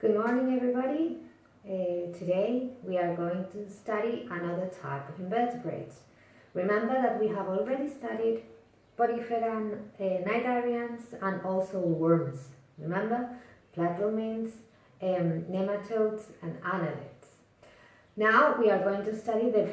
Good morning, everybody. Today we are going to study another type of invertebrates. Remember that we have already studied Porifera, Cnidarians, and also worms. Remember? Platyrrhines, nematodes, and annelids. Now we are going to study the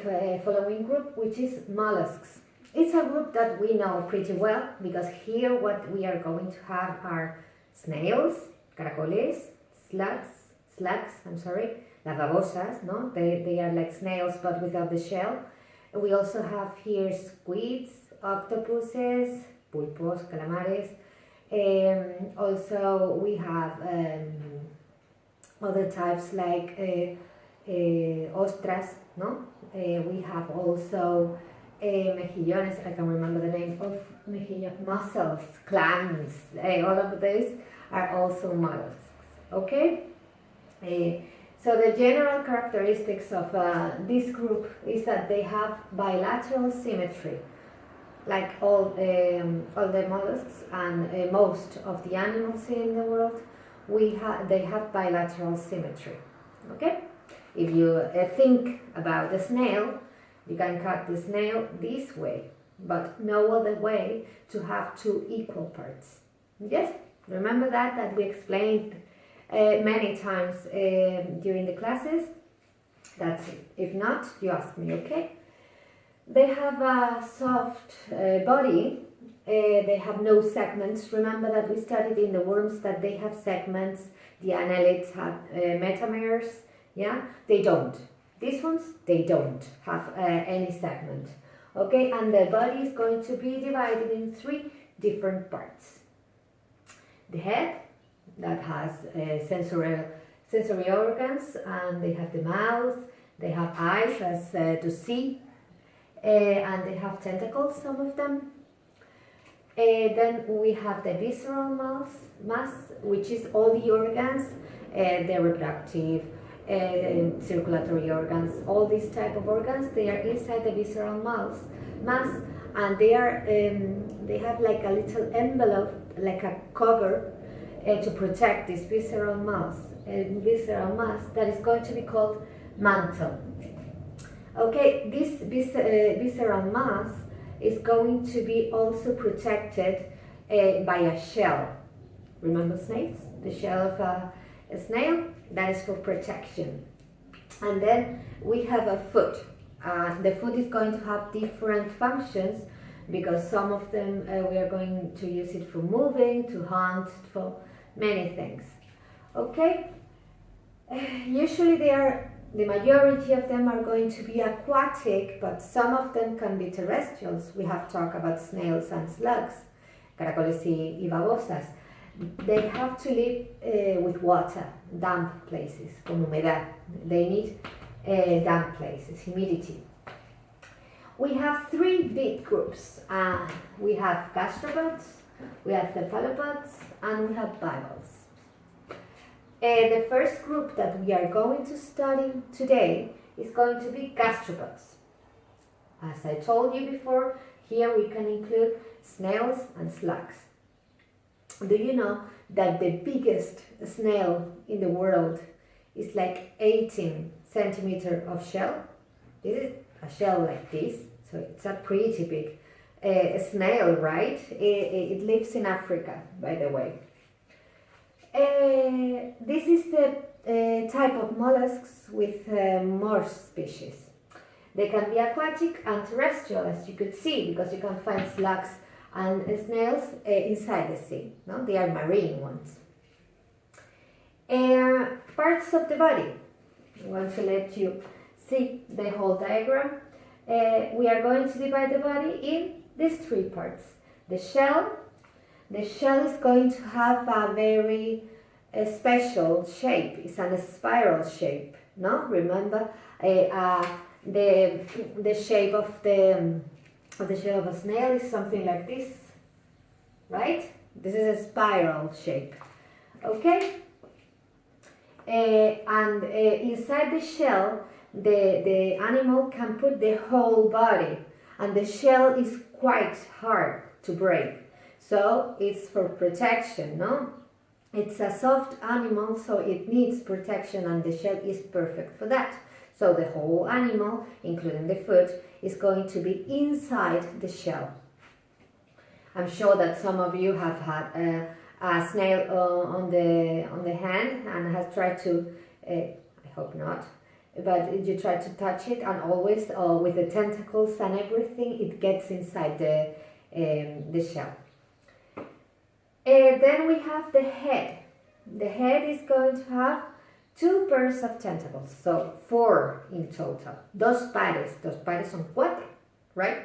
following group, which is molluscs. It's a group that we know pretty well because here what we are going to have are snails, caracoles, slugs, lavabosas, no? They are like snails but without the shell. And we also have here squids, octopuses, pulpos, calamares. Also we have other types like ostras, no? We have also mejillones, I can remember the name of mejillones, mussels, clams, all of those are also mollusks, okay? So the general characteristics of this group is that they have bilateral symmetry, like all the mollusks and most of the animals in the world. They have bilateral symmetry. Okay, if you think about the snail, you can cut the snail this way, but no other way to have two equal parts. Yes, remember that we explained many times during the classes. That's it. If not, you ask me, okay? They have a soft body. They have no segments. Remember that we studied in the worms that they have segments. The annelids have metameres. Yeah, they don't. These ones, they don't have any segment. Okay, and the body is going to be divided in three different parts. The head, that has sensory organs, and they have the mouth, they have eyes as to see, and they have tentacles, some of them. Then we have the visceral mass, which is all the organs, the reproductive, circulatory organs, all these type of organs, they are inside the visceral mass, and they have like a little envelope, like a cover, to protect this visceral mass that is going to be called mantle. Okay, this visceral mass is going to be also protected by a shell. Remember snails? The shell of a snail, that is for protection. And then we have a foot. The foot is going to have different functions because some of them we are going to use it for moving, to hunt, for many things. Okay? Usually the majority of them are going to be aquatic, but some of them can be terrestrials. We have talked about snails and slugs, caracoles y babosas. They have to live with water, damp places, con humedad. They need damp places, humidity. We have three big groups. We have gastropods, we have cephalopods, and we have bivalves. The first group that we are going to study today is going to be gastropods. As I told you before, here we can include snails and slugs. Do you know that the biggest snail in the world is like 18 centimeters of shell? This is a shell like this, so it's a pretty big snail, right? It lives in Africa, by the way. This is the type of mollusks with more species. They can be aquatic and terrestrial, as you could see, because you can find slugs and snails inside the sea. No? They are marine ones. Parts of the body. I want to let you see the whole diagram. We are going to divide the body in these three parts. The shell is going to have a very special shape. It's a spiral shape. No, remember the shape of the shell of a snail is something like this, right? This is a spiral shape. Okay. And inside the shell, the animal can put the whole body, and the shell is quite hard to break, so it's for protection, no? It's a soft animal, so it needs protection, and the shell is perfect for that. So the whole animal, including the foot, is going to be inside the shell. I'm sure that some of you have had a snail on the hand and has tried to, I hope not, but you try to touch it, and always with the tentacles and everything, it gets inside the shell. Then we have the head. The head is going to have 2 pairs of tentacles, so 4 in total. Dos pares son 4, right?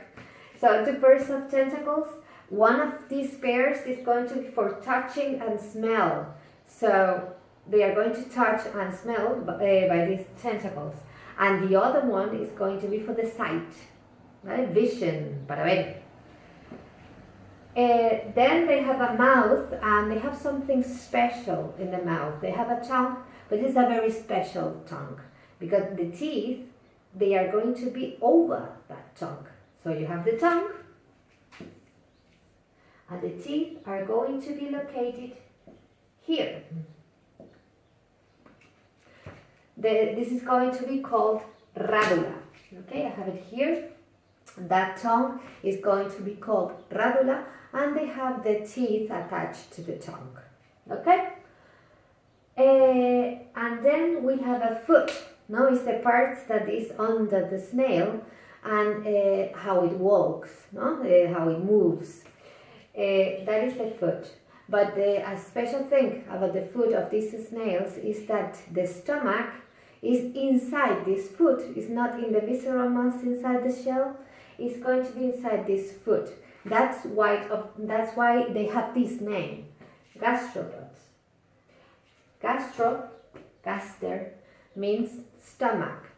So 2 pairs of tentacles. One of these pairs is going to be for touching and smell. So they are going to touch and smell by these tentacles. And the other one is going to be for the sight, right? Vision, para ver. Then they have a mouth, and they have something special in the mouth. They have a tongue, but it's a very special tongue, because the teeth, they are going to be over that tongue. So you have the tongue, and the teeth are going to be located here. This is going to be called radula. Okay, I have it here. That tongue is going to be called radula, and they have the teeth attached to the tongue. Okay? And then we have a foot. Now it's the part that is under the snail, and how it walks, no? How it moves. That is the foot. But a special thing about the foot of these snails is that the stomach is inside this foot. It's not in the visceral mass inside the shell. It's going to be inside this foot. That's why they have this name, gastropods. Gaster means stomach.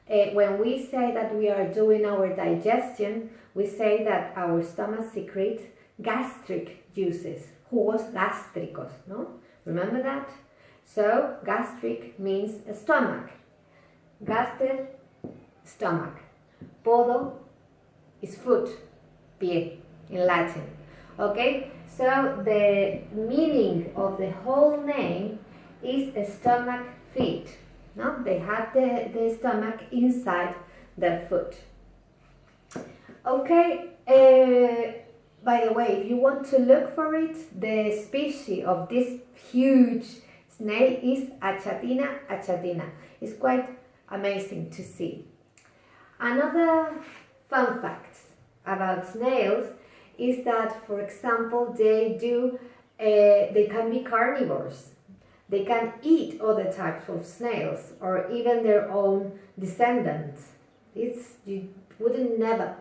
When we say that we are doing our digestion, we say that our stomach secretes gastric juices, jugos gástricos, no? Remember that? So, gastric means stomach. Gaster, stomach. Podo is foot, pie, in Latin. Okay? So, the meaning of the whole name is stomach feet. No? They have the stomach inside their foot. Okay? By the way, if you want to look for it, the species of this huge snail is Achatina achatina. It's quite amazing to see. Another fun fact about snails is that, for example, they can be carnivores. They can eat other types of snails, or even their own descendants. You wouldn't never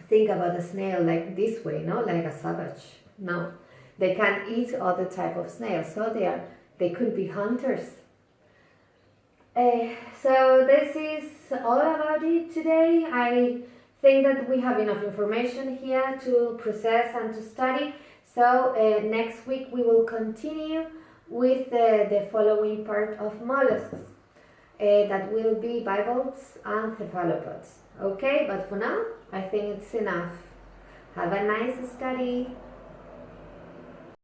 think about a snail like this way, no, like a savage. No, they can eat other type of snails, so they could be hunters. So this is all about it today. I think that we have enough information here to process and to study. So next week we will continue with the following part of molluscs. That will be bivalves and cephalopods. Okay, but for now, I think it's enough. Have a nice study.